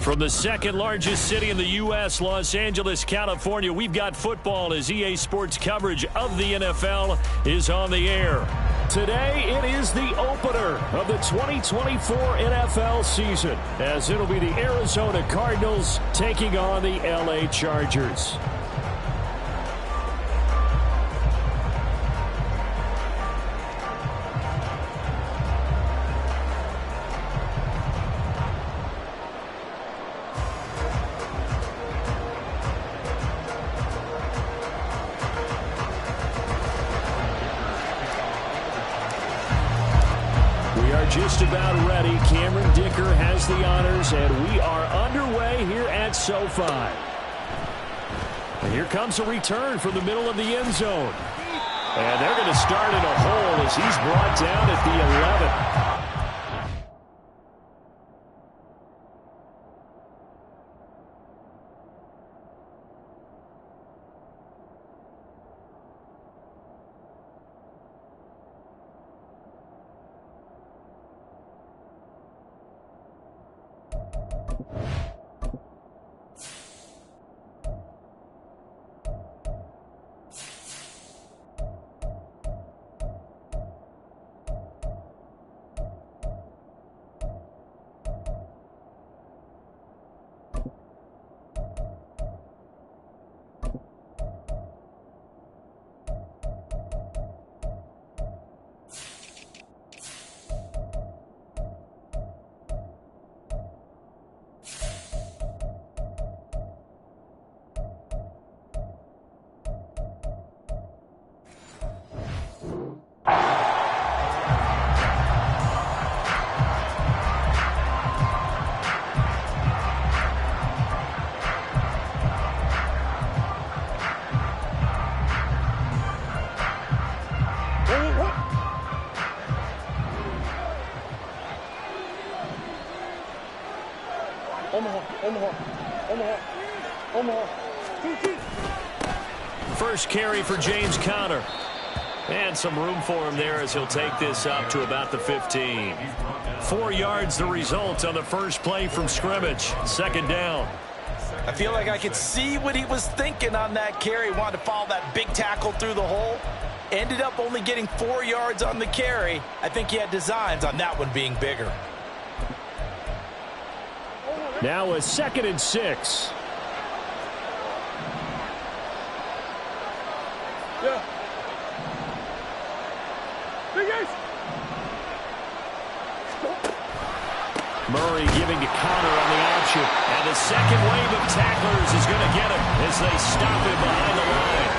From the second largest city in the U.S., Los Angeles, California, we've got football as EA Sports coverage of the NFL is on the air. Today, it is the opener of the 2024 NFL season, as it'll be the Arizona Cardinals taking on the L.A. Chargers. Just about ready. Cameron Dicker has the honors, and we are underway here at SoFi. And here comes a return from the middle of the end zone. And they're going to start in a hole as he's brought down at the 11. First carry for James Conner. And some room for him there as he'll take this up to about the 15. 4 yards the result on the first play from scrimmage. Second down. I feel like I could see what he was thinking on that carry. Wanted to follow that big tackle through the hole. Ended up only getting 4 yards on the carry. I think he had designs on that one being bigger. Now a 2nd and 6. Yeah. Murray giving to Conner on the option. And the second wave of tacklers is going to get him as they stop him behind the line.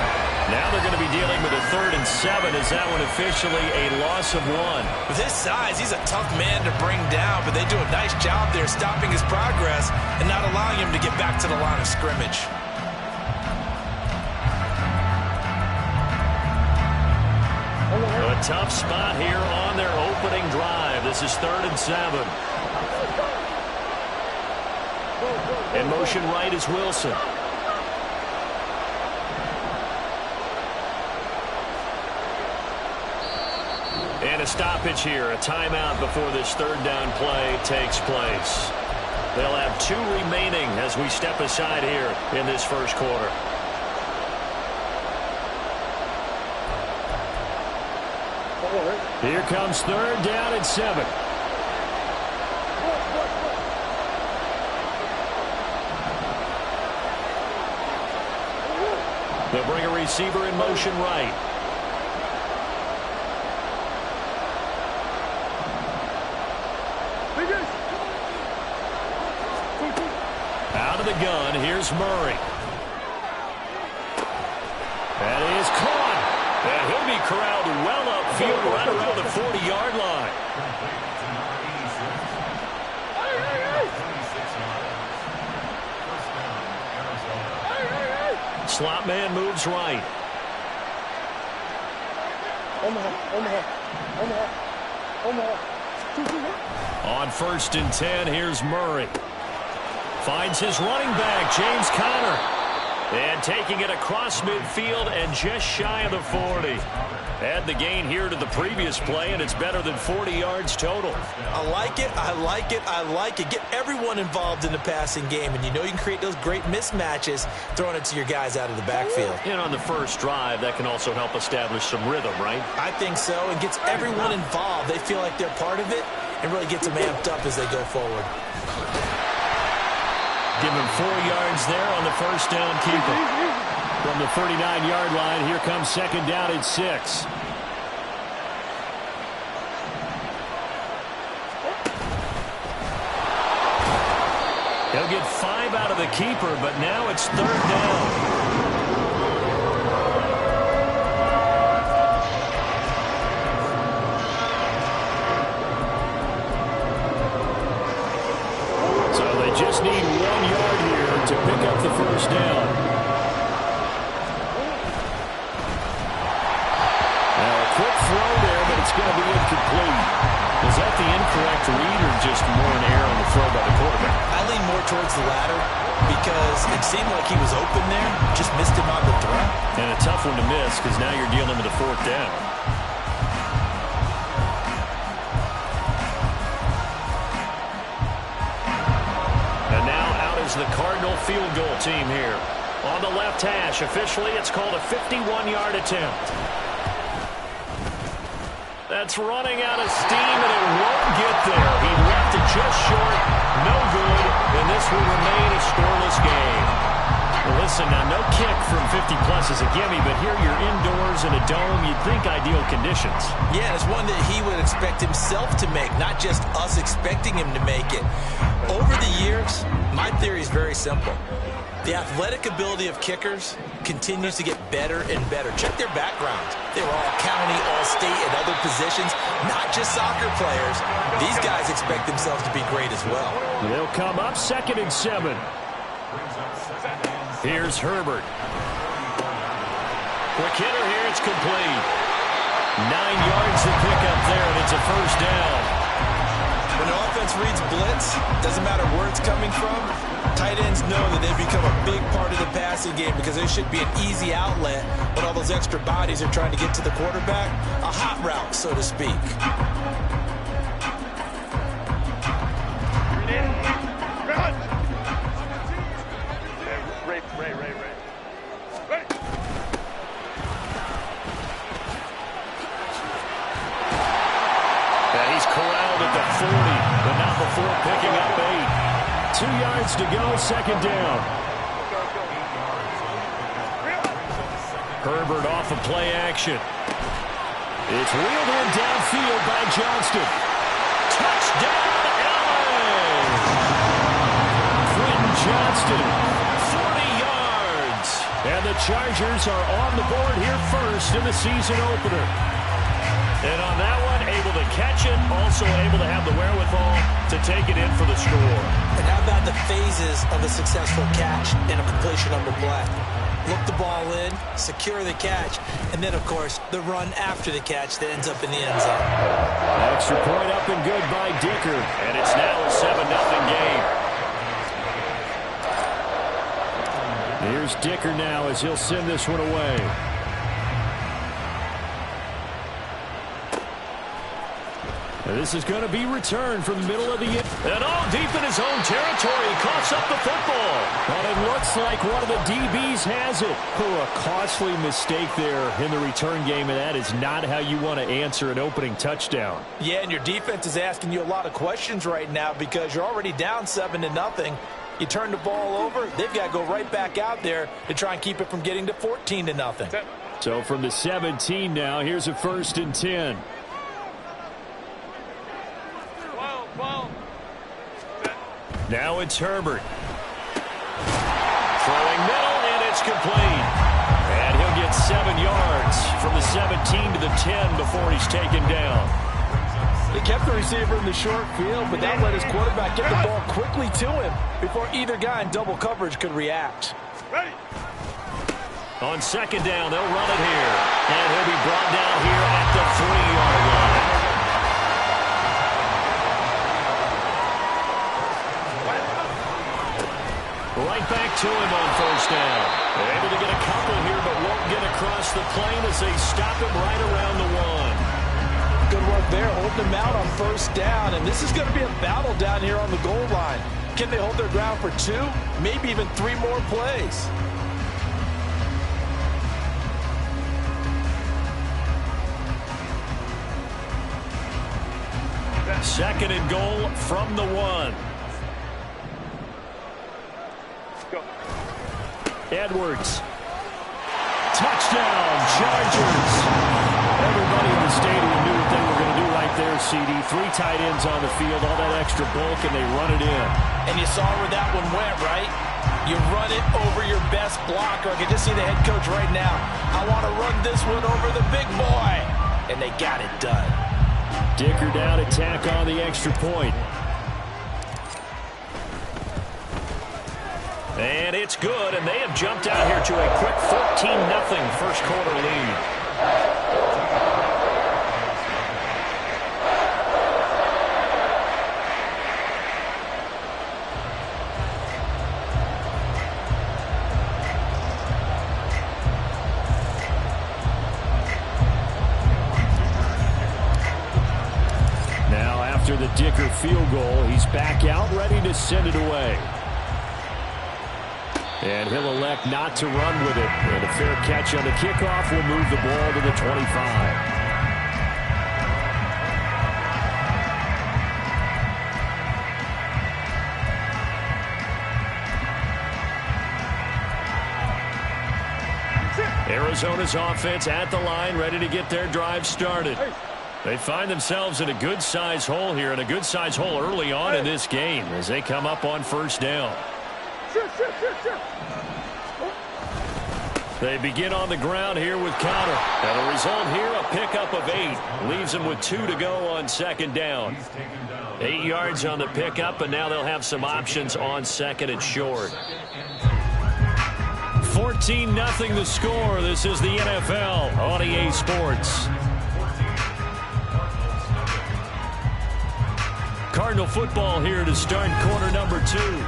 Now they're going to be dealing with a 3rd and 7 as that one officially a loss of 1. With his size, he's a tough man to bring down, but they do a nice job there stopping his progress and not allowing him to get back to the line of scrimmage. A tough spot here on their opening drive. This is 3rd and 7. In motion right is Wilson. And a stoppage here, a timeout before this 3rd down play takes place. They'll have 2 remaining as we step aside here in this first quarter. Here comes 3rd down and 7. They'll bring a receiver in motion right. Out of the gun, here's Murray. That is caught. And he'll be corralled well upfield right around the 40-yard line. Slot man moves right. On 1st and 10, here's Murray. Finds his running back, James Conner. And taking it across midfield and just shy of the 40. Add the gain here to the previous play, and it's better than 40 yards total. I like it, I like it, I like it. Get everyone involved in the passing game, and you know you can create those great mismatches throwing it to your guys out of the backfield. And on the first drive, that can also help establish some rhythm, right? I think so, and gets everyone involved. They feel like they're part of it, and really gets them amped up as they go forward. Give him 4 yards there on the first down keeper. From the 39-yard line, here comes second down and 6. He'll get 5 out of the keeper, but now it's third down. Just need 1 yard here to pick up the first down. Now a quick throw there, but it's going to be incomplete. Is that the incorrect read or just more an error on the throw by the quarterback? I lean more towards the latter because it seemed like he was open there, just missed him on the throw. And a tough one to miss because now you're dealing with a fourth down. The Cardinal field goal team here. On the left hash, officially it's called a 51-yard attempt. That's running out of steam, and it won't get there. He left it just short, no good, and this will remain a scoreless game. Well, listen, now no kick from 50-plus is a gimme, but here you're indoors in a dome. You'd think ideal conditions. Yeah, it's one that he would expect himself to make, not just us expecting him to make it. Over the years, my theory is very simple. The athletic ability of kickers continues to get better and better. Check their backgrounds. They were all county, all state, and other positions, not just soccer players. These guys expect themselves to be great as well. They'll come up 2nd and 7. Here's Herbert. Quick hitter here, it's complete. 9 yards to pick up there, and it's a first down. When the offense reads blitz, doesn't matter where it's coming from, tight ends know that they've become a big part of the passing game because there should be an easy outlet when all those extra bodies are trying to get to the quarterback. A hot route, so to speak. But not before picking up 8. 2 yards to go, second down. Herbert off of play action. It's wheeled in downfield by Johnston. Touchdown, LA! Quentin Johnston, 40 yards. And the Chargers are on the board here first in the season opener. And on that one, able to catch it, also able to have the wherewithal to take it in for the score. And how about the phases of a successful catch and a completion on the play? Look the ball in, secure the catch, and then, of course, the run after the catch that ends up in the end zone. Extra point up and good by Dicker, and it's now a 7-0 game. Here's Dicker now as he'll send this one away. This is going to be returned from the middle of the end. And all deep in his own territory. He coughs up the football. But it looks like one of the DBs has it. Oh, a costly mistake there in the return game, and that is not how you want to answer an opening touchdown. Yeah, and your defense is asking you a lot of questions right now because you're already down 7-0. You turn the ball over, they've got to go right back out there to try and keep it from getting to 14-0. So from the 17 now, here's a 1st and 10. Now it's Herbert. Throwing middle, and it's complete. And he'll get 7 yards from the 17 to the 10 before he's taken down. They kept the receiver in the short field, but that let his quarterback get the ball quickly to him before either guy in double coverage could react. On 2nd down, they'll run it here. And he'll be brought down here at the 3-yard line. Right right back to him on first down. They're able to get a couple here, but won't get across the plane as they stop him right around the 1. Good work there, holding him out on first down. And this is going to be a battle down here on the goal line. Can they hold their ground for 2, maybe even 3 more plays? Second and goal from the 1. Edwards. Touchdown, Chargers. Everybody in the stadium knew what they were going to do right there, CD. 3 tight ends on the field, all that extra bulk, and they run it in. And you saw where that one went, right? You run it over your best blocker. I can just see the head coach right now. I want to run this one over the big boy. And they got it done. Dicker down to tack on the extra point. And it's good, and they have jumped out here to a quick 14-0 first quarter lead. Now after the Dicker field goal, he's back out ready to send it away. And he'll elect not to run with it. And a fair catch on the kickoff will move the ball to the 25. Arizona's offense at the line, ready to get their drive started. They find themselves in a good-sized hole here, and a good-sized hole early on in this game as they come up on first down. They begin on the ground here with counter. And the result here, a pickup of 8. Leaves them with 2 to go on second down. 8 yards on the pickup, and now they'll have some options on second and short. 14-0 the score. This is the NFL on EA Sports. Cardinal football here to start quarter number 2.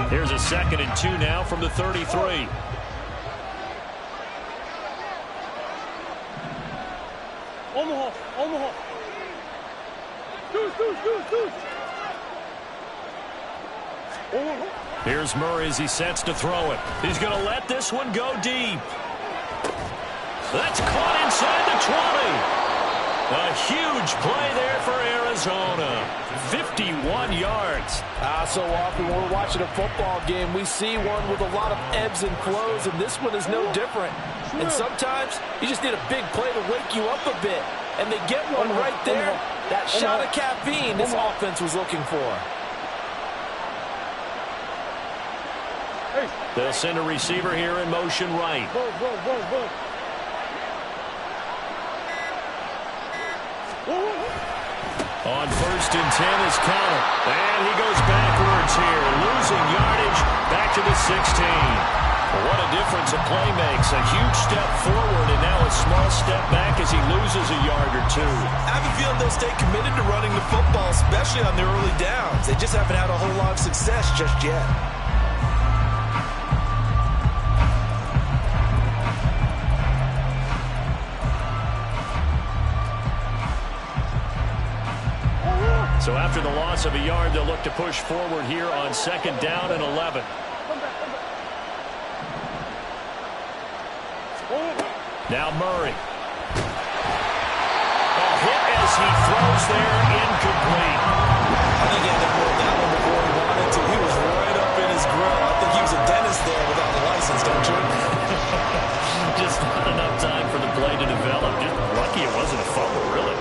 Here's a 2nd and 2 now from the 33. Omaha. Here's Murray as he sets to throw it. He's going to let this one go deep. That's caught inside the 20. A huge play there for Arizona. 51 yards. So often when we're watching a football game, we see one with a lot of ebbs and flows, and this one is no different. And sometimes you just need a big play to wake you up a bit. And they get one right there. That shot of caffeine this offense was looking for. They'll send a receiver here in motion right. On 1st and 10 is counter. And he goes backwards here, losing yardage back to the 16. What a difference a play makes. A huge step forward and now a small step back as he loses a yard or 2. I have a feeling they'll stay committed to running the football, especially on the early downs. They just haven't had a whole lot of success just yet. So after the loss of a yard, they'll look to push forward here on 2nd down and 11. Now Murray. A hit as he throws there, incomplete. I think he had to roll that one before he wanted to. He was right up in his grill. I think he was a dentist there without the license, don't you? Just not enough time for the play to develop. Just lucky it wasn't a fumble, really.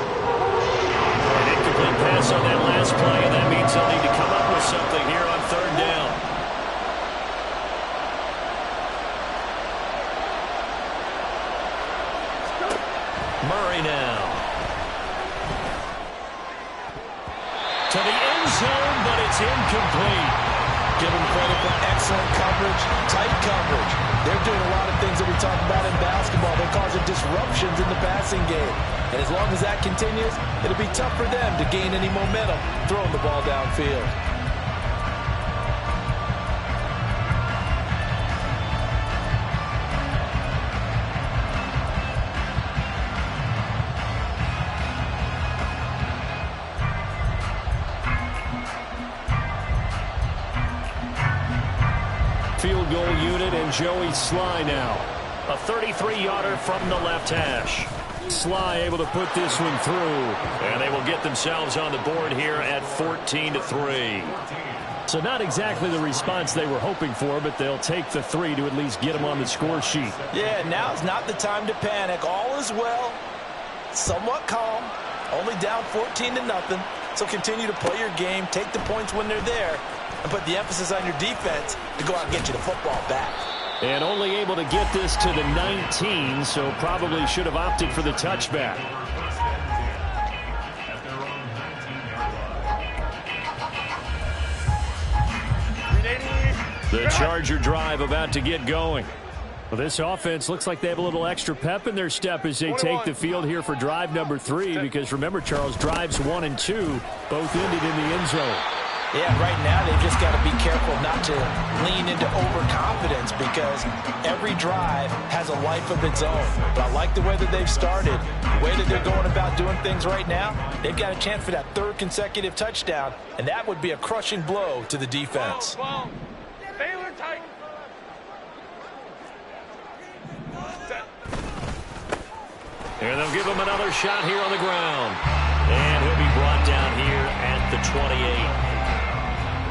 An incomplete pass on that last play, and that means they'll need to come up with something here on 3rd down. Murray now. To the end zone, but it's incomplete. Give him credit for excellent coverage, tight coverage. They're doing a lot of things that we talk about in basketball. They're causing disruptions in the passing game. And as long as that continues, it'll be tough for them to gain any momentum throwing the ball downfield. Field goal unit and Joey Sly now. A 33-yarder from the left hash. Sly able to put this one through. And they will get themselves on the board here at 14-3. So not exactly the response they were hoping for, but they'll take the 3 to at least get them on the score sheet. Yeah, now's not the time to panic. All is well. Somewhat calm. Only down 14-0. So continue to play your game. Take the points when they're there. And put the emphasis on your defense to go out and get you the football back. And only able to get this to the 19, so probably should have opted for the touchback. The Charger drive about to get going. Well, this offense looks like they have a little extra pep in their step as they take the field here for drive number 3, because remember, Charles, drives 1 and 2 both ended in the end zone. Yeah, right now they've just got to be careful not to lean into overconfidence, because every drive has a life of its own. But I like the way that they've started, the way that they're going about doing things right now. They've got a chance for that 3rd consecutive touchdown, and that would be a crushing blow to the defense. And they'll give him another shot here on the ground. And he'll be brought down here at the 28.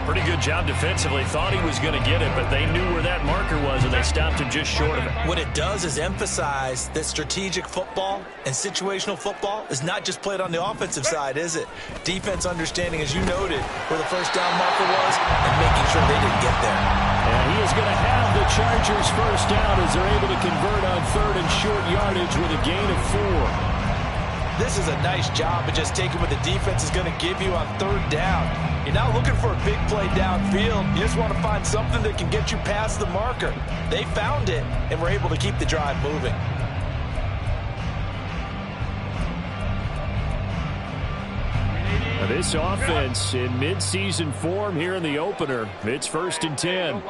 Pretty good job defensively. Thought he was going to get it, but they knew where that marker was, and they stopped him just short of it. What it does is emphasize that strategic football and situational football is not just played on the offensive side, is it? Defense understanding, as you noted, where the first down marker was and making sure they didn't get there. And he is going to have the Chargers first down as they're able to convert on 3rd and short yardage with a gain of 4. This is a nice job of just taking what the defense is going to give you on 3rd down. You're not looking for a big play downfield. You just want to find something that can get you past the marker. They found it and were able to keep the drive moving. Now this offense in midseason form here in the opener. It's 1st and 10.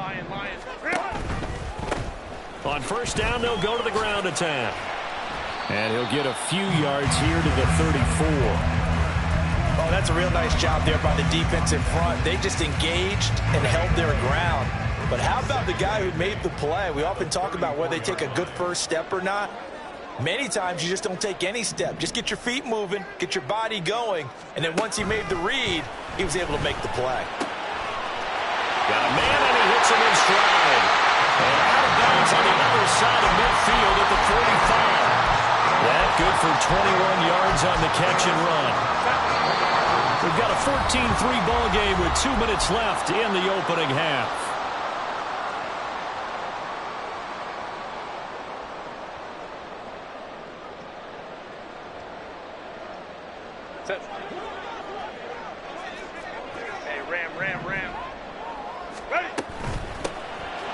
On 1st down, they'll go to the ground attack. And he'll get a few yards here to the 34. Oh, that's a real nice job there by the defense in front. They just engaged and held their ground. But how about the guy who made the play? We often talk about whether they take a good first step or not. Many times you just don't take any step. Just get your feet moving, get your body going, and then once he made the read, he was able to make the play. Got a man, and he hits him in stride. And out of bounds on the other side of midfield at the 45. That good for 21 yards on the catch and run. We've got a 14-3 ball game with 2 minutes left in the opening half. Hey, Ram. Ready.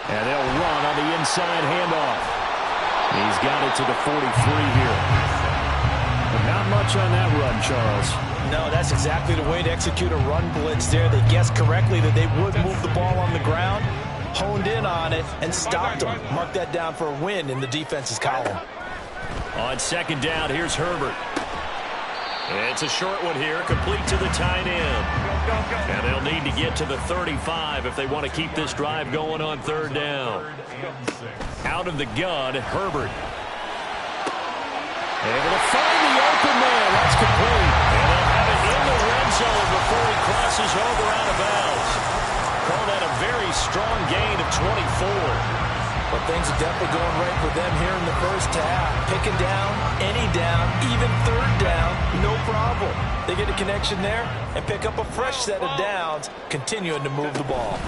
And they'll run on the inside handoff. He's got it to the 43 here. But not much on that run, Charles. No, that's exactly the way to execute a run blitz there. They guessed correctly that they would move the ball on the ground, honed in on it, and stopped them. Mark that down for a win in the defense's column. On 2nd down, here's Herbert. It's a short one here, complete to the tight end. And they'll need to get to the 35 if they want to keep this drive going on 3rd down. Out of the gun, Herbert. Able to find the open man. That's complete. And they'll have it in the red zone before he crosses over out of bounds. Call that a very strong gain of 24. But things are definitely going right for them here in the first half. Picking down, any down, even 3rd down, no problem. They get a connection there and pick up a fresh set of downs, continuing to move the ball.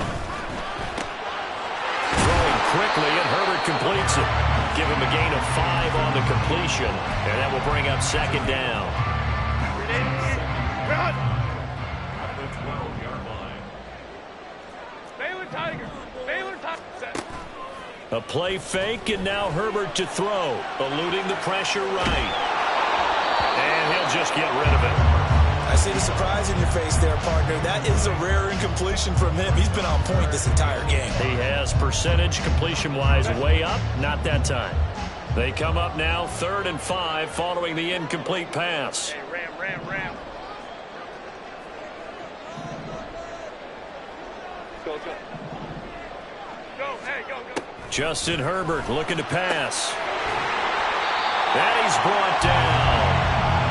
Throwing quickly, and Herbert completes it. Give him a gain of 5 on the completion, and that will bring up 2nd down. A play fake, and now Herbert to throw, eluding the pressure right. And he'll just get rid of it. I see the surprise in your face there, partner. That is a rare incompletion from him. He's been on point this entire game. He has percentage completion-wise way up, not that time. They come up now 3rd and 5 following the incomplete pass. Hey, ram. Go. Go. Justin Herbert looking to pass. And he's brought down.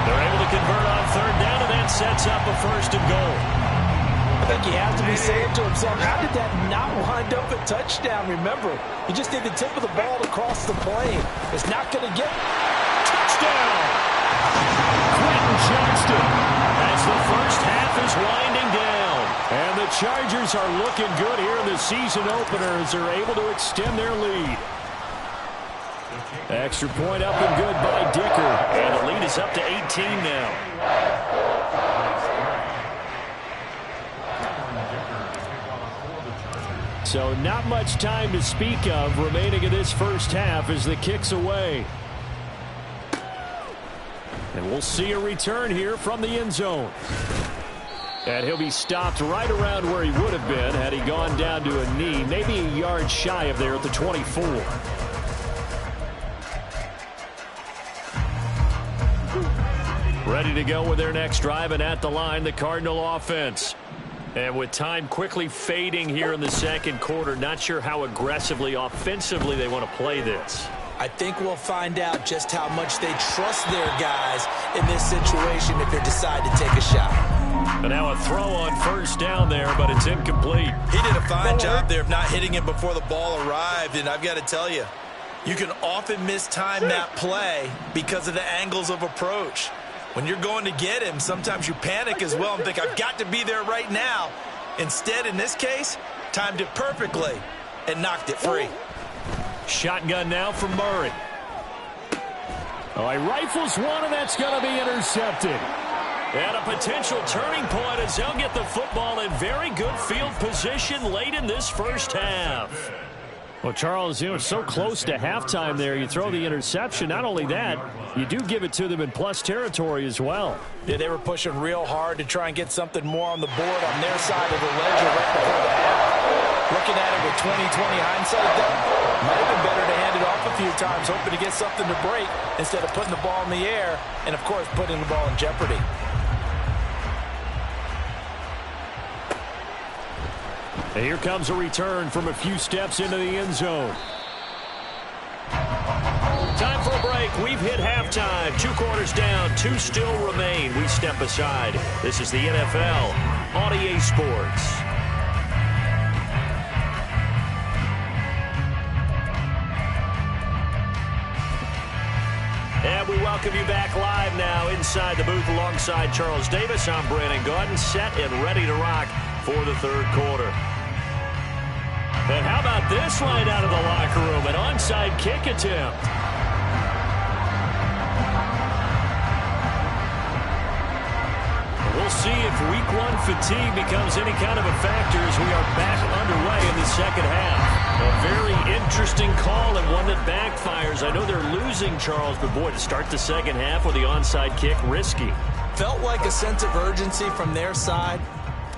They're able to convert on 3rd down, and that sets up a 1st and goal. I think he has to be saying to himself, how did that not wind up a touchdown? Remember, you just need the tip of the ball to cross the plane. It's not going to get touchdown. Quentin Johnston as the first half is winding down. And the Chargers are looking good here in the season opener as they're able to extend their lead. Extra point up and good by Dicker. And the lead is up to 18 now. So not much time to speak of remaining in this first half as the kick's away. And we'll see a return here from the end zone. And he'll be stopped right around where he would have been had he gone down to a knee, maybe a yard shy of there at the 24. Ready to go with their next drive, and at the line, the Cardinal offense. And with time quickly fading here in the second quarter, not sure how aggressively, offensively they want to play this. I think we'll find out just how much they trust their guys in this situation if they decide to take a shot. And now a throw on 1st down there, but it's incomplete. He did a fine job there of not hitting him before the ball arrived, and I've got to tell you, you can often mistime that play because of the angles of approach. When you're going to get him, sometimes you panic as well and think, I've got to be there right now. Instead, in this case, timed it perfectly and knocked it free. Shotgun now from Murray. Oh, he rifles one, and that's going to be intercepted. And a potential turning point as they'll get the football in very good field position late in this first half. Well, Charles, you know, so close to halftime there. You throw the interception. Not only that, you do give it to them in plus territory as well. Yeah, they were pushing real hard to try and get something more on the board on their side of the ledger right before the half. Looking at it with 20/20 hindsight, though, might have been better to hand it off a few times, hoping to get something to break instead of putting the ball in the air and, of course, putting the ball in jeopardy. And here comes a return from a few steps into the end zone. Time for a break. We've hit halftime. 2 quarters down. 2 still remain. We step aside. This is the NFL on EA Sports. And we welcome you back live now inside the booth alongside Charles Davis. I'm Brandon Gaudin, set and ready to rock for the 3rd quarter. And how about this line out of the locker room? An onside kick attempt. We'll see if week 1 fatigue becomes any kind of a factor as we are back underway in the second half. A very interesting call and one that backfires. I know they're losing, Charles, but boy, to start the second half with the onside kick, risky. Felt like a sense of urgency from their side,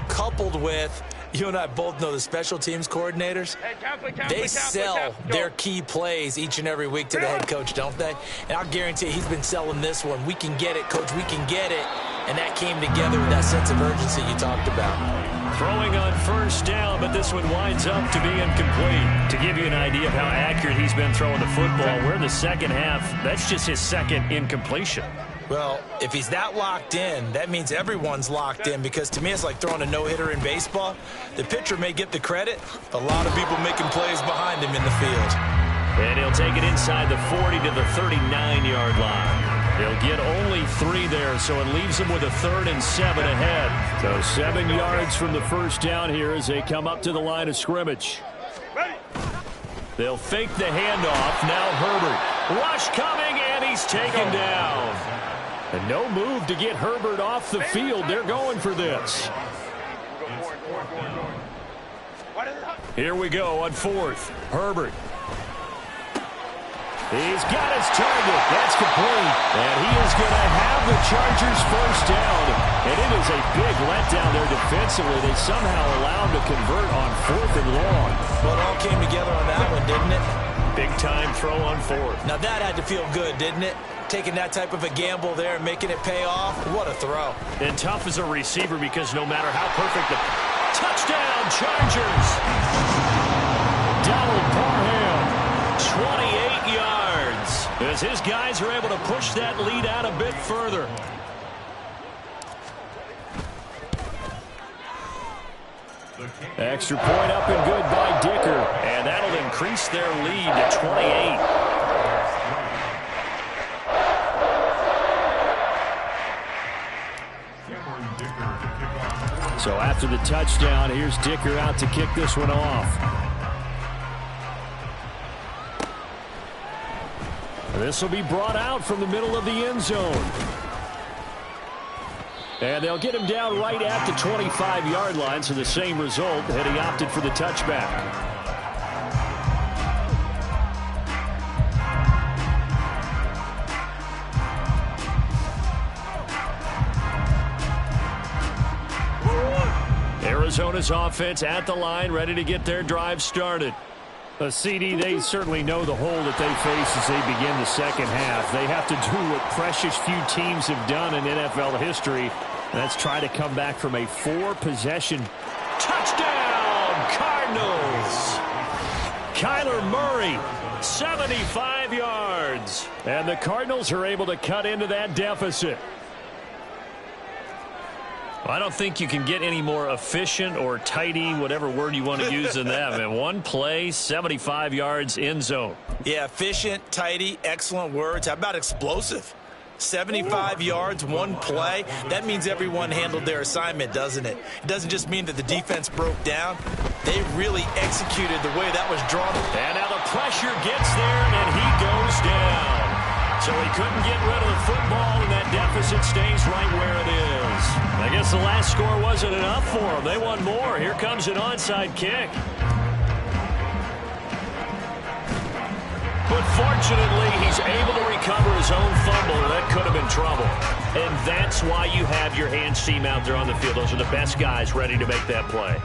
coupled with, you and I both know the special teams coordinators, they sell their key plays each and every week to the head coach, don't they? And I'll guarantee he's been selling this one. We can get it, coach, we can get it. And that came together with that sense of urgency you talked about. Throwing on 1st down, but this one winds up to be incomplete. To give you an idea of how accurate he's been throwing the football, we're in the second half. That's just his 2nd incompletion. Well, if he's that locked in, that means everyone's locked in, because to me it's like throwing a no-hitter in baseball. The pitcher may get the credit, a lot of people making plays behind him in the field. And he'll take it inside the 40 to the 39-yard line. He'll get only 3 there, so it leaves him with a 3rd and 7 ahead. So 7 yards from the first down here as they come up to the line of scrimmage. They'll fake the handoff. Now Herbert. Rush coming, and he's taken down. And no move to get Herbert off the field. They're going for this. Here we go on 4th. Herbert He's got his target. That's complete. And he is going to have the Chargers first down. And it is a big letdown there defensively. They somehow allow him to convert on 4th and long. Well, it all came together on that one, didn't it? Big time throw on 4th. Now that had to feel good, didn't it? Taking that type of a gamble there and making it pay off. What a throw. And tough as a receiver because no matter how perfect the touchdown, Chargers. Donald Parham, 28 yards. As his guys are able to push that lead out a bit further. Extra point up and good by Dicker. And that'll increase their lead to 28. So after the touchdown, here's Dicker out to kick this one off. This will be brought out from the middle of the end zone. And they'll get him down right at the 25-yard line, so the same result had he opted for the touchback. Arizona's offense at the line, ready to get their drive started. CD, they certainly know the hole that they face as they begin the second half. They have to do what precious few teams have done in NFL history. That's try to come back from a 4-possession touchdown, Cardinals. Kyler Murray, 75 yards. And the Cardinals are able to cut into that deficit. I don't think you can get any more efficient or tidy, whatever word you want to use in that. Man, one play, 75 yards, end zone. Yeah, efficient, tidy, excellent words. How about explosive? 75 yards, one play. That means everyone handled their assignment, doesn't it? It doesn't just mean that the defense broke down. They really executed the way that was drawn. And now the pressure gets there, and he goes down. So he couldn't get rid of the football, and that deficit stays right where it is. I guess the last score wasn't enough for them. They want more. Here comes an onside kick. But fortunately, he's able to recover his own fumble, and that could have been trouble. And that's why you have your hands team out there on the field. Those are the best guys ready to make that play.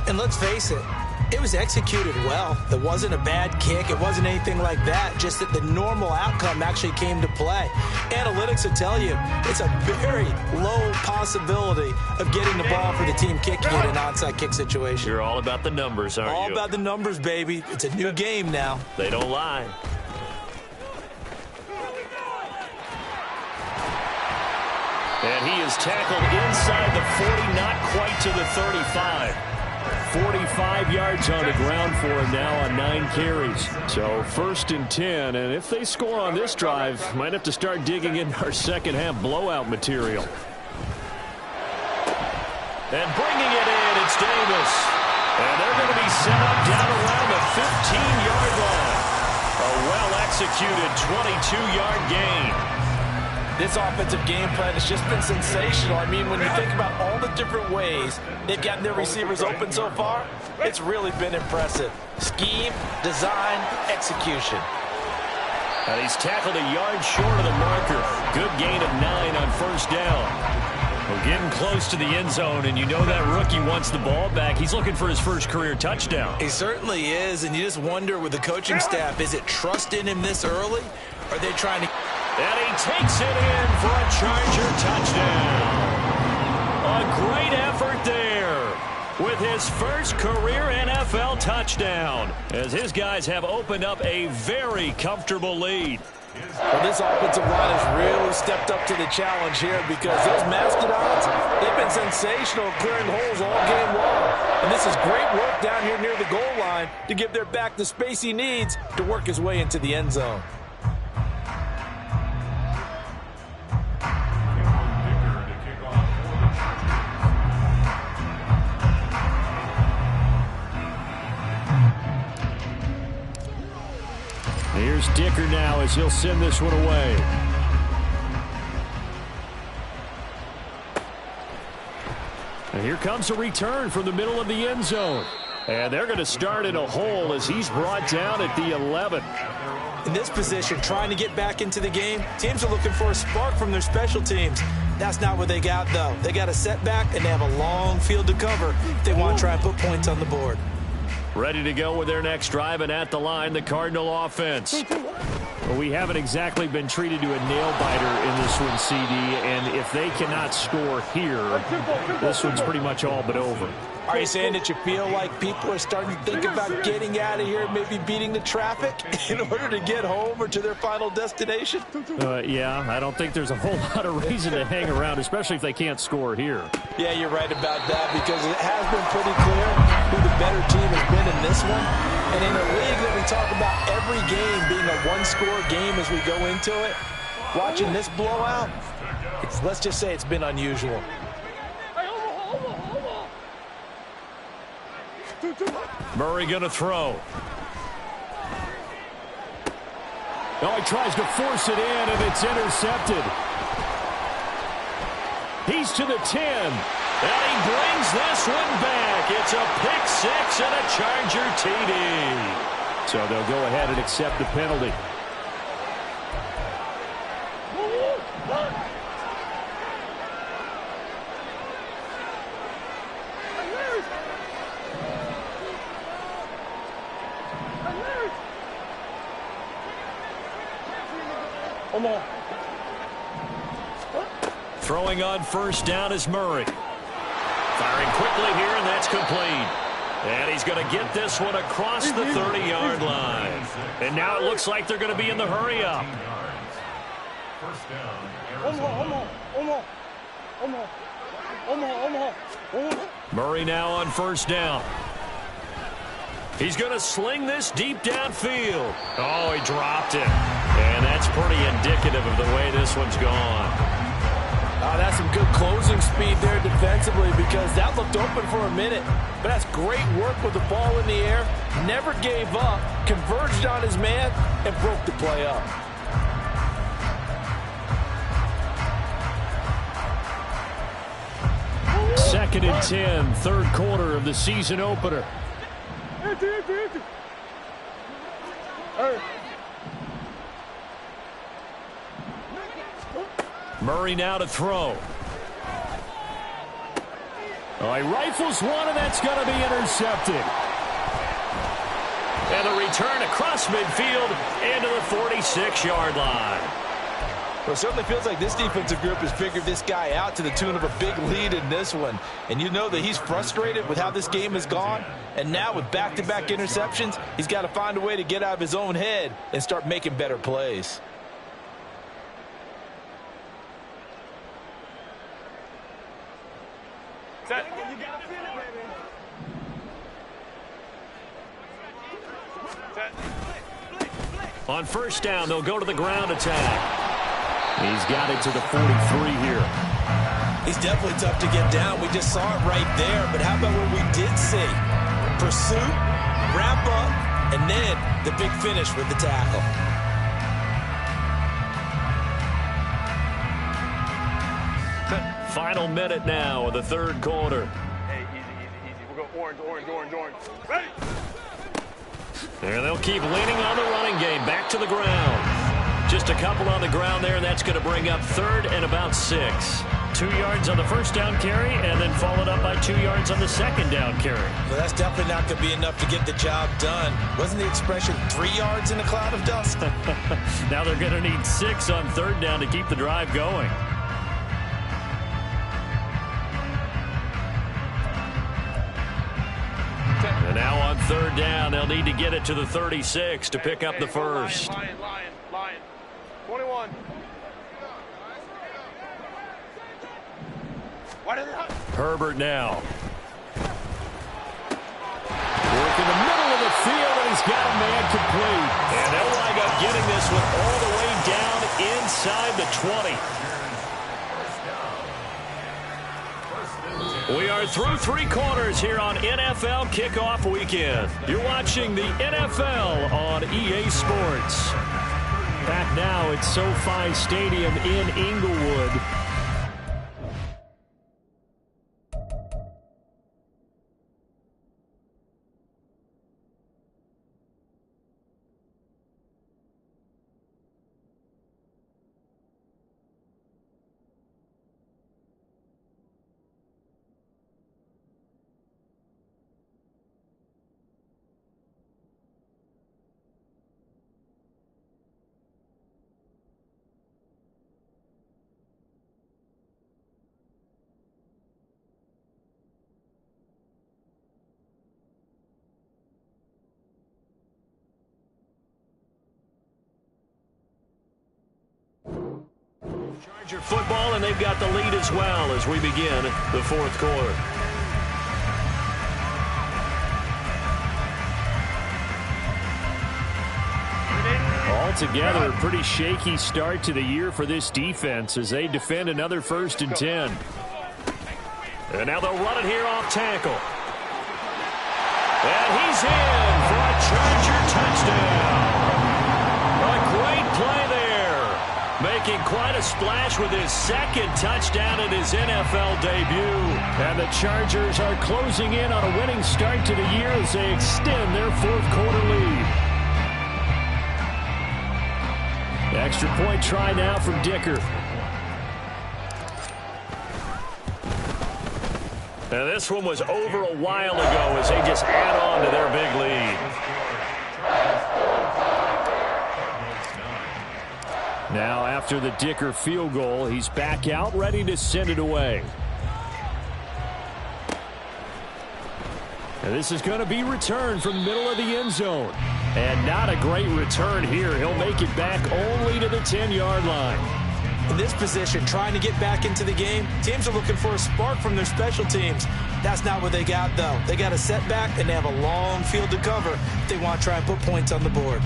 And let's face it, it was executed well. It wasn't a bad kick. It wasn't anything like that. Just that the normal outcome actually came to play. Analytics will tell you it's a very low possibility of getting the ball for the team kicking in an onside kick situation. You're all about the numbers, aren't you? All about the numbers, baby. It's a new game now. They don't lie. And he is tackled inside the 40, not quite to the 35. 45 yards on the ground for him now on 9 carries. So 1st and 10, and if they score on this drive, might have to start digging in our second half blowout material. And bringing it in, it's Davis. And they're going to be set up down around the 15-yard line. A well-executed 22-yard gain. This offensive game plan has just been sensational. I mean, when you think about all the different ways they've gotten their receivers open so far, it's really been impressive. Scheme, design, execution. And he's tackled a yard short of the marker. Good gain of 9 on 1st down. We're getting close to the end zone, and you know that rookie wants the ball back. He's looking for his first career touchdown. He certainly is, and you just wonder with the coaching staff, is it trust in him this early? Or are they trying to... And he takes it in for a Charger touchdown. A great effort there with his first career NFL touchdown, as his guys have opened up a very comfortable lead. Well, this offensive line has really stepped up to the challenge here because those Mastodons, they've been sensational clearing holes all game long. And this is great work down here near the goal line to give their back the space he needs to work his way into the end zone. Here's Dicker now as he'll send this one away. And here comes a return from the middle of the end zone. And they're going to start in a hole as he's brought down at the 11. In this position, trying to get back into the game, teams are looking for a spark from their special teams. That's not what they got, though. They got a setback, and they have a long field to cover if they want to try and put points on the board. Ready to go with their next drive, and at the line, the Cardinal offense. Well, we haven't exactly been treated to a nail-biter in this one, CD, and if they cannot score here, this one's pretty much all but over. Are you saying that you feel like people are starting to think about getting out of here, maybe beating the traffic in order to get home or to their final destination? Yeah, I don't think there's a whole lot of reason to hang around, especially if they can't score here. Yeah, you're right about that, because it has been pretty clear who the better team has been in this one. And in a league that we talk about every game being a one-score game as we go into it, watching this blowout, let's just say it's been unusual. Murray going to throw. Oh, he tries to force it in, and it's intercepted. He's to the 10. And he brings this one back. It's a pick six and a Charger TD. So they'll go ahead and accept the penalty. Throwing on first down is Murray. Firing quickly here, and that's complete. And he's going to get this one across the 30-yard line. And now it looks like they're going to be in the hurry-up. Murray now on first down. He's going to sling this deep downfield. Oh, he dropped it. And that's pretty indicative of the way this one's gone. That's some good closing speed there defensively, because that looked open for a minute. But that's great work with the ball in the air. Never gave up, converged on his man, and broke the play up. Second and 10, third quarter of the season opener. Murray now to throw. Oh, he rifles one, and that's going to be intercepted. And the return across midfield into the 46-yard line. Well, it certainly feels like this defensive group has figured this guy out to the tune of a big lead in this one. And you know that he's frustrated with how this game has gone. And now with back-to-back interceptions, he's got to find a way to get out of his own head and start making better plays. Set. On first down, they'll go to the ground attack. He's got it to the 43 here. He's definitely tough to get down. We just saw it right there. But how about what we did see? Pursuit, wrap up, and then the big finish with the tackle. Final minute now of the third quarter. Hey, easy. We'll go orange. Ready? And they'll keep leaning on the running game. Back to the ground. Just a couple on the ground there. That's going to bring up third and about 6. 2 yards on the first down carry, and then followed up by 2 yards on the second down carry. Well, that's definitely not going to be enough to get the job done. Wasn't the expression 3 yards in a cloud of dust? Now they're going to need 6 on third down to keep the drive going. And now on third down, they'll need to get it to the 36 to pick up the first. Lion. 21. Herbert now. Work in the middle of the field, and he's got a man complete. And they'll wind up getting this one all the way down inside the 20. We are through 3 quarters here on NFL Kickoff Weekend. You're watching the NFL on EA Sports. Back now at SoFi Stadium in Inglewood. Charger football, and they've got the lead as well as we begin the fourth quarter. Altogether, a pretty shaky start to the year for this defense as they defend another 1st and 10. And now they'll run it here off tackle. And he's in for a Charger touchdown. A great play there. Making quite a splash with his 2nd touchdown in his NFL debut. And the Chargers are closing in on a winning start to the year as they extend their 4th quarter lead. Extra point try now from Dicker. Now this one was over a while ago as they just add on to their big lead. Now after the Dicker field goal, he's back out ready to send it away. And this is going to be returned from the middle of the end zone. And not a great return here. He'll make it back only to the 10-yard line. In this position, trying to get back into the game, teams are looking for a spark from their special teams. That's not what they got, though. They got a setback, and they have a long field to cover if they want to try and put points on the board.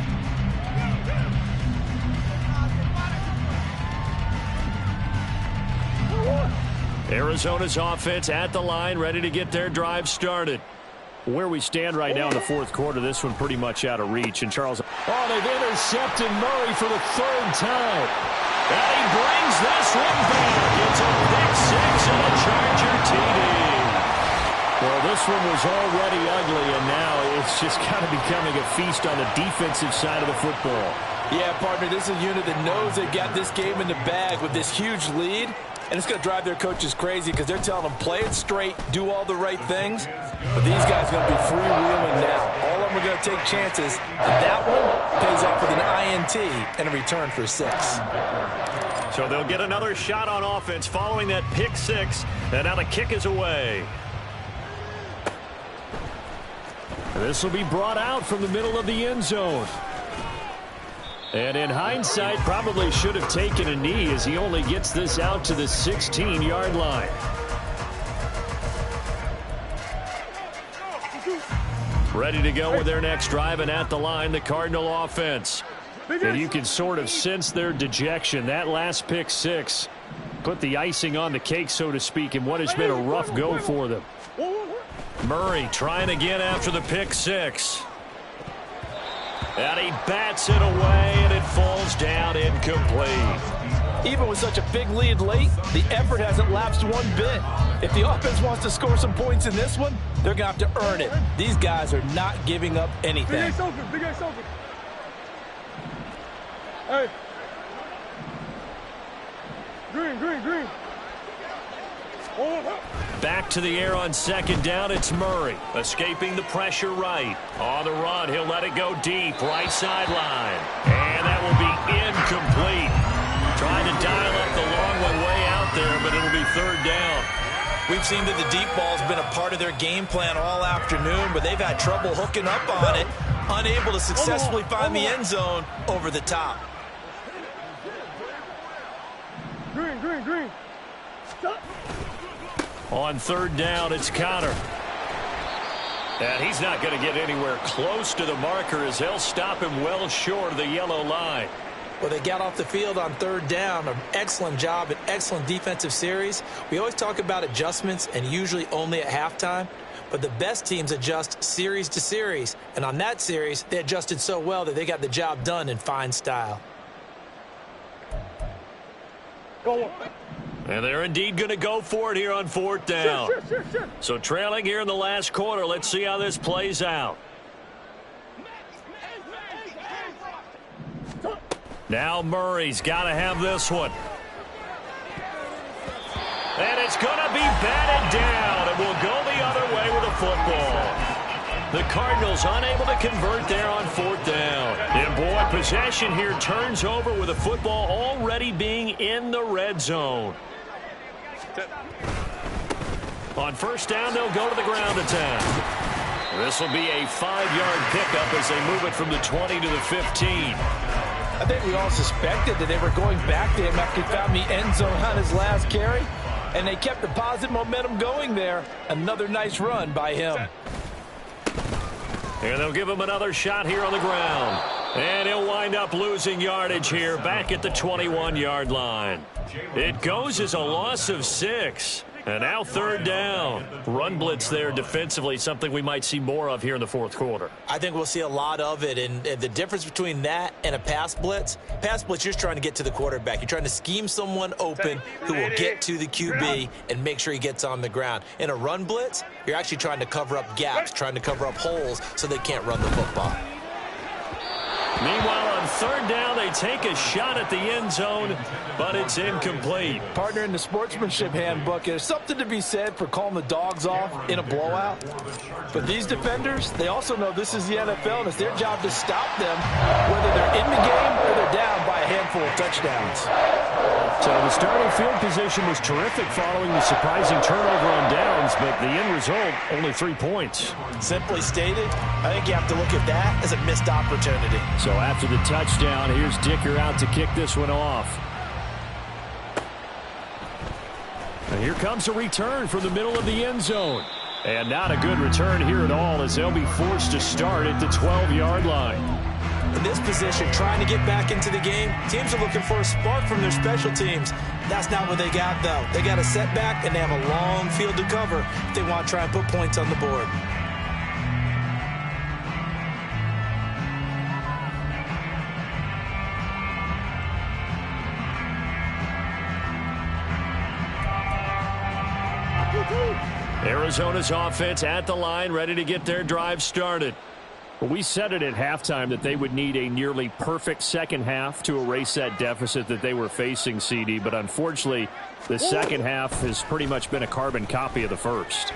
Arizona's offense at the line, ready to get their drive started. Where we stand right now in the 4th quarter, this one pretty much out of reach. And Charles, they've intercepted Murray for the 3rd time. And he brings this one back. It's a pick 6 and a Charger TD. Well, this one was already ugly, and now it's just kind of becoming a feast on the defensive side of the football. Yeah, partner, this is a unit that knows they got this game in the bag with this huge lead. And it's going to drive their coaches crazy because they're telling them, play it straight, do all the right things. But these guys are going to be freewheeling now. All of them are going to take chances. And that one pays off with an INT and a return for 6. So they'll get another shot on offense following that pick 6. And now the kick is away. This will be brought out from the middle of the end zone. And in hindsight, probably should have taken a knee as he only gets this out to the 16-yard line. Ready to go with their next drive, and at the line, the Cardinal offense. And you can sort of sense their dejection. That last pick 6 put the icing on the cake, so to speak, in what has been a rough go for them. Murray trying again after the pick 6. And he bats it away, and it falls down incomplete. Even with such a big lead late, the effort hasn't lapsed one bit. If the offense wants to score some points in this one, they're going to have to earn it. These guys are not giving up anything. Big Ace open, Big Ace open. Hey. Green, green, green. Back to the air on 2nd down, it's Murray. Escaping the pressure right. On the run, he'll let it go deep, right sideline. And that will be incomplete. Trying to dial up the long one way out there, but it'll be 3rd down. We've seen that the deep ball's been a part of their game plan all afternoon, but they've had trouble hooking up on it, unable to successfully find the end zone over the top. Green, green, green. Stop. On 3rd down, it's Connor. And he's not going to get anywhere close to the marker as they'll stop him well short of the yellow line. Well, they got off the field on 3rd down. An excellent job, an excellent defensive series. We always talk about adjustments and usually only at halftime. But the best teams adjust series to series. And on that series, they adjusted so well that they got the job done in fine style. And they're indeed going to go for it here on 4th down. So trailing here in the last quarter. Let's see how this plays out. Now Murray's got to have this one. And it's going to be batted down. And we'll go the other way with the football. The Cardinals unable to convert there on 4th down. And boy, possession here turns over with the football already being in the red zone. On 1st down, they'll go to the ground attack. This will be a 5-yard pickup as they move it from the 20 to the 15. I think we all suspected that they were going back to him after he found the end zone on his last carry, and they kept the positive momentum going there. Another nice run by him. And they'll give him another shot here on the ground. And he'll wind up losing yardage here back at the 21-yard line. It goes as a loss of 6. And now third down. Run blitz there defensively, something we might see more of here in the fourth quarter. I think we'll see a lot of it. And the difference between that and a pass blitz, you're just trying to get to the quarterback. You're trying to scheme someone open who will get to the QB and make sure he gets on the ground. In a run blitz, you're actually trying to cover up gaps, trying to cover up holes so they can't run the football. Meanwhile, on third down, they take a shot at the end zone, but it's incomplete. Partner, in the sportsmanship handbook, there's something to be said for calling the dogs off in a blowout. But these defenders, they also know this is the NFL, and it's their job to stop them, whether they're in the game or they're down by a handful of touchdowns. So the starting field position was terrific following the surprising turnover on downs, but the end result, only 3 points. Simply stated, I think you have to look at that as a missed opportunity. So after the touchdown, here's Dicker out to kick this one off. And here comes a return from the middle of the end zone. And not a good return here at all, as they'll be forced to start at the 12-yard line. In this position, trying to get back into the game, teams are looking for a spark from their special teams. That's not what they got, though. They got a setback, and they have a long field to cover if they want to try and put points on the board. Arizona's offense at the line, ready to get their drive started. We said it at halftime that they would need a nearly perfect second half to erase that deficit that they were facing, CD, but unfortunately, the second half has pretty much been a carbon copy of the first.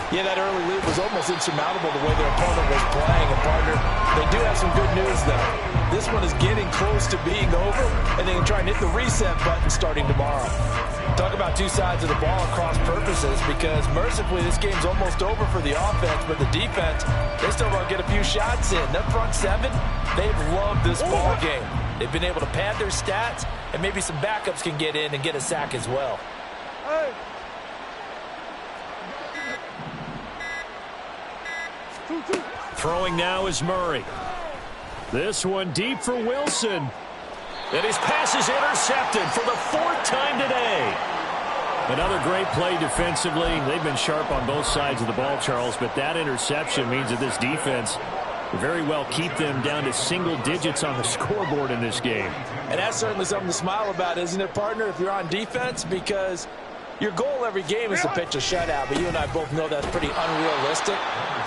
Yeah, that early lead was almost insurmountable the way their opponent was playing. And, partner, they do have some good news, though. This one is getting close to being over, and they can try and hit the reset button starting tomorrow. Talk about two sides of the ball at cross purposes, because mercifully this game's almost over for the offense, but the defense, they still want to get a few shots in. That front seven, they've loved this ball game. They've been able to pad their stats, and maybe some backups can get in and get a sack as well. Throwing now is Murray. This one deep for Wilson. And his pass is intercepted for the 4th time today. Another great play defensively. They've been sharp on both sides of the ball, Charles, but that interception means that this defense will very well keep them down to single digits on the scoreboard in this game. And that's certainly something to smile about, isn't it, partner, if you're on defense? Because your goal every game is to pitch a shutout, but you and I both know that's pretty unrealistic.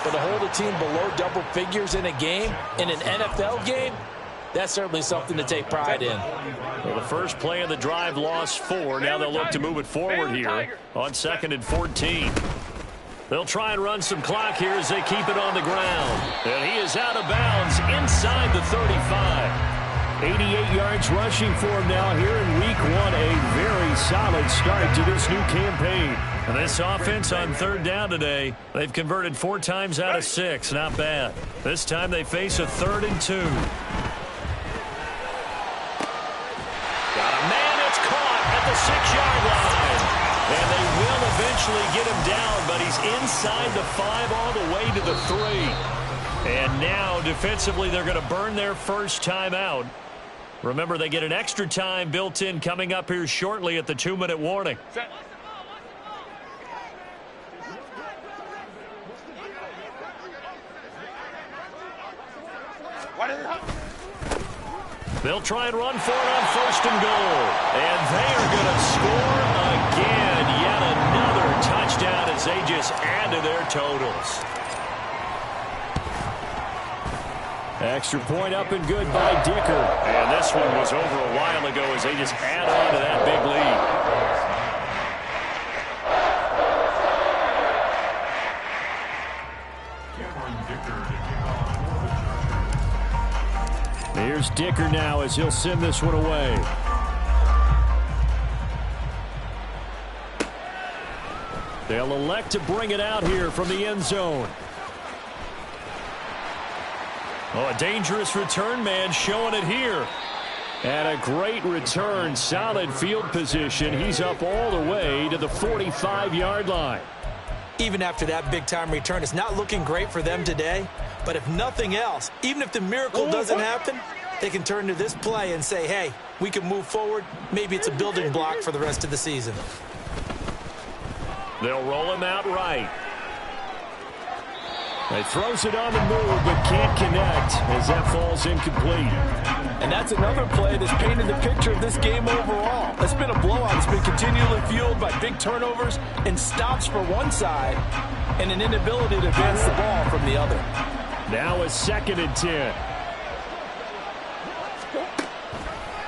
But to hold a team below double figures in a game, in an NFL game, that's certainly something to take pride in. Well, the first play of the drive lost 4. Now they'll look to move it forward here on 2nd and 14. They'll try and run some clock here as they keep it on the ground. And he is out of bounds inside the 35. 88 yards rushing for him now here in week 1. A very solid start to this new campaign. And this offense on third down today, they've converted 4 times out of 6. Not bad. This time they face a 3rd and 2. Got a man that's caught at the 6-yard line. And they will eventually get him down, but he's inside the 5 all the way to the 3. And now defensively they're going to burn their first time out. Remember, they get an extra time built in coming up here shortly at the 2-minute warning. They'll try and run for it on 1st and goal. And they are going to score again. Yet another touchdown as they just add to their totals. Extra point up and good by Dicker. And this one was over a while ago as they just add on to that big lead. Here's Dicker now as he'll send this one away. They'll elect to bring it out here from the end zone. Oh, a dangerous return man showing it here. And a great return, solid field position. He's up all the way to the 45-yard line. Even after that big-time return, it's not looking great for them today. But if nothing else, even if the miracle doesn't happen, they can turn to this play and say, hey, we can move forward. Maybe it's a building block for the rest of the season. They'll roll him out right. He throws it on the move, but can't connect as that falls incomplete. And that's another play that's painted the picture of this game overall. It's been a blowout. It's been continually fueled by big turnovers and stops for one side and an inability to advance the ball from the other. Now a 2nd and 10.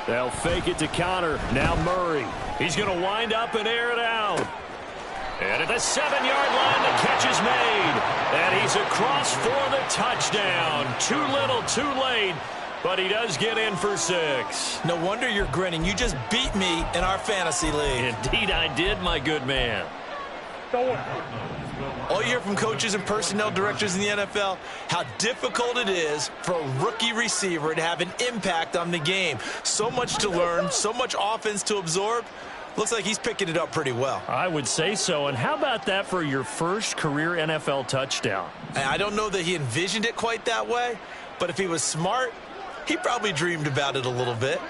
They'll fake it to Connor. Now Murray. He's going to wind up and air it out. And at the 7-yard line, the catch is made. And he's across for the touchdown. Too little, too late. But he does get in for 6. No wonder you're grinning. You just beat me in our fantasy league. Indeed I did, my good man. All you hear from coaches and personnel directors in the NFL, how difficult it is for a rookie receiver to have an impact on the game. So much to learn, so much offense to absorb. Looks like he's picking it up pretty well. I would say so. And how about that for your first career NFL touchdown? I don't know that he envisioned it quite that way, but if he was smart, he probably dreamed about it a little bit.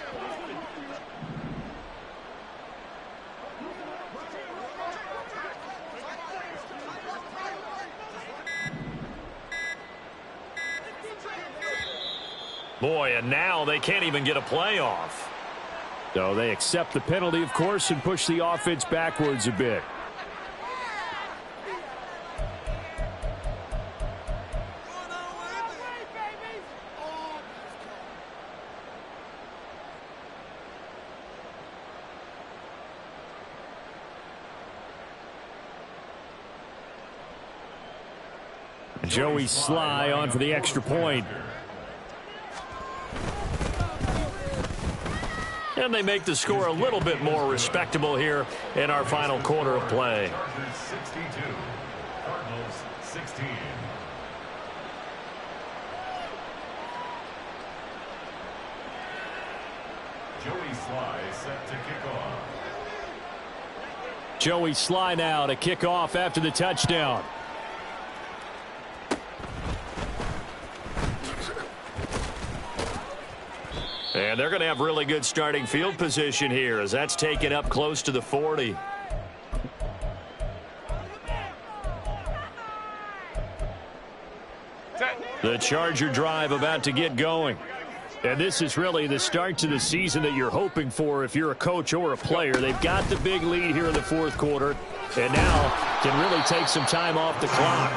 Boy, and now they can't even get a playoff. So they accept the penalty, of course, and push the offense backwards a bit. Joey Sly on for the extra point. And they make the score a little bit more respectable here in our final quarter of play. 62, Cardinals 16. Joey Sly set to kick off. Joey Sly now to kick off after the touchdown. And they're going to have really good starting field position here as that's taken up close to the 40. The Charger drive about to get going. And this is really the start to the season that you're hoping for if you're a coach or a player. They've got the big lead here in the 4th quarter and now can really take some time off the clock.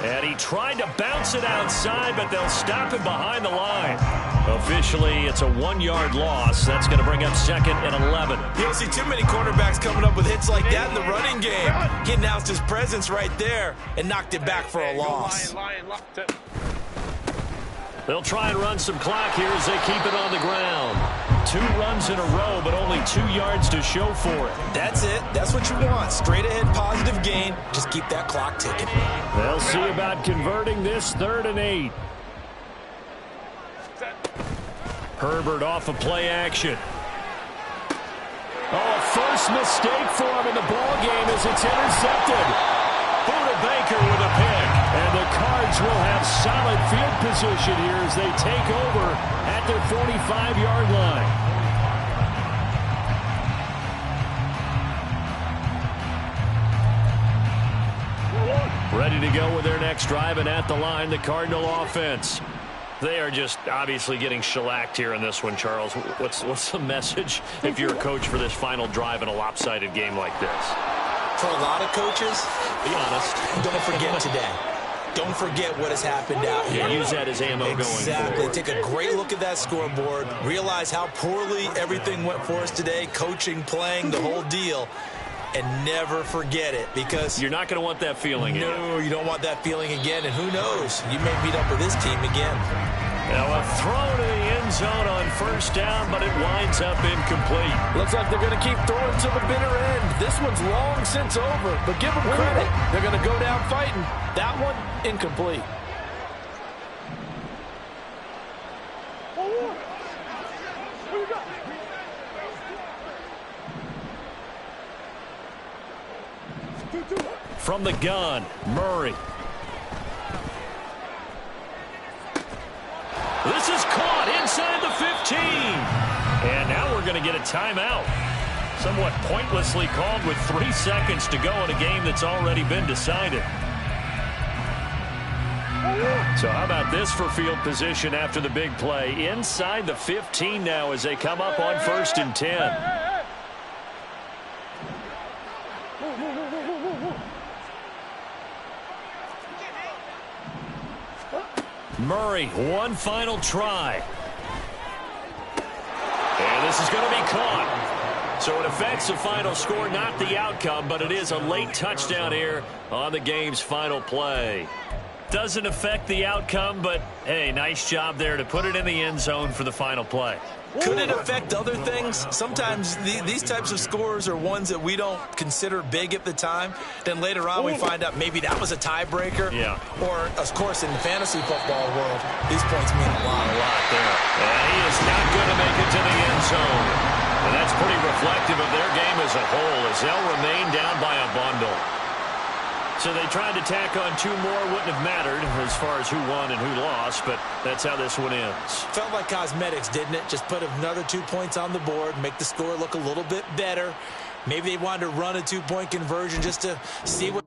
And he tried to bounce it outside, but they'll stop him behind the line. Officially, it's a 1-yard loss. That's going to bring up 2nd and 11. You don't see too many quarterbacks coming up with hits like that in the running game. He announced his presence right there and knocked it back for a loss. They'll try and run some clock here as they keep it on the ground. 2 runs in a row, but only 2 yards to show for it. That's it. That's what you want. Straight ahead positive gain. Just keep that clock ticking. They'll see about converting this 3rd and 8. Herbert off of play action. Oh, first mistake for him in the ball game as it's intercepted. Buda Baker with a pick. And the Cards will have solid field position here as they take over at their 45-yard line. Ready to go with their next drive, and at the line, the Cardinal offense. They are just obviously getting shellacked here in this one, Charles. What's the message if you're a coach for this final drive in a lopsided game like this? For a lot of coaches, be honest, don't forget today. Don't forget what has happened out here. Yeah, use that as ammo going forward. Exactly. Take a great look at that scoreboard. Realize how poorly everything went for us today. Coaching, playing, the whole deal. And never forget it, because you're not going to want that feeling again. No, you don't want that feeling again. And who knows? You may meet up with this team again. Now a throw to the end zone on 1st down, but it winds up incomplete. Looks like they're going to keep throwing to the bitter end. This one's long since over, but give them credit. They're going to go down fighting. That one, incomplete. From the gun, Murray. This is caught inside the 15. And now we're going to get a timeout. Somewhat pointlessly called with 3 seconds to go in a game that's already been decided. So how about this for field position after the big play? Inside the 15 now as they come up on 1st and 10. Murray, one final try. And this is going to be caught. So it affects the final score, not the outcome, but it is a late touchdown here on the game's final play. Doesn't affect the outcome, but, hey, nice job there to put it in the end zone for the final play. Could it affect other things? Sometimes these types of scores are ones that we don't consider big at the time. Then later on we find out maybe that was a tiebreaker. Yeah. Or, of course, in the fantasy football world, these points mean a lot there. And he is not going to make it to the end zone. And that's pretty reflective of their game as a whole as they'll remain down by a bundle. So they tried to tack on 2 more. Wouldn't have mattered as far as who won and who lost, but that's how this one ends. Felt like cosmetics, didn't it? Just put another 2 points on the board, make the score look a little bit better. Maybe they wanted to run a 2-point conversion just to see what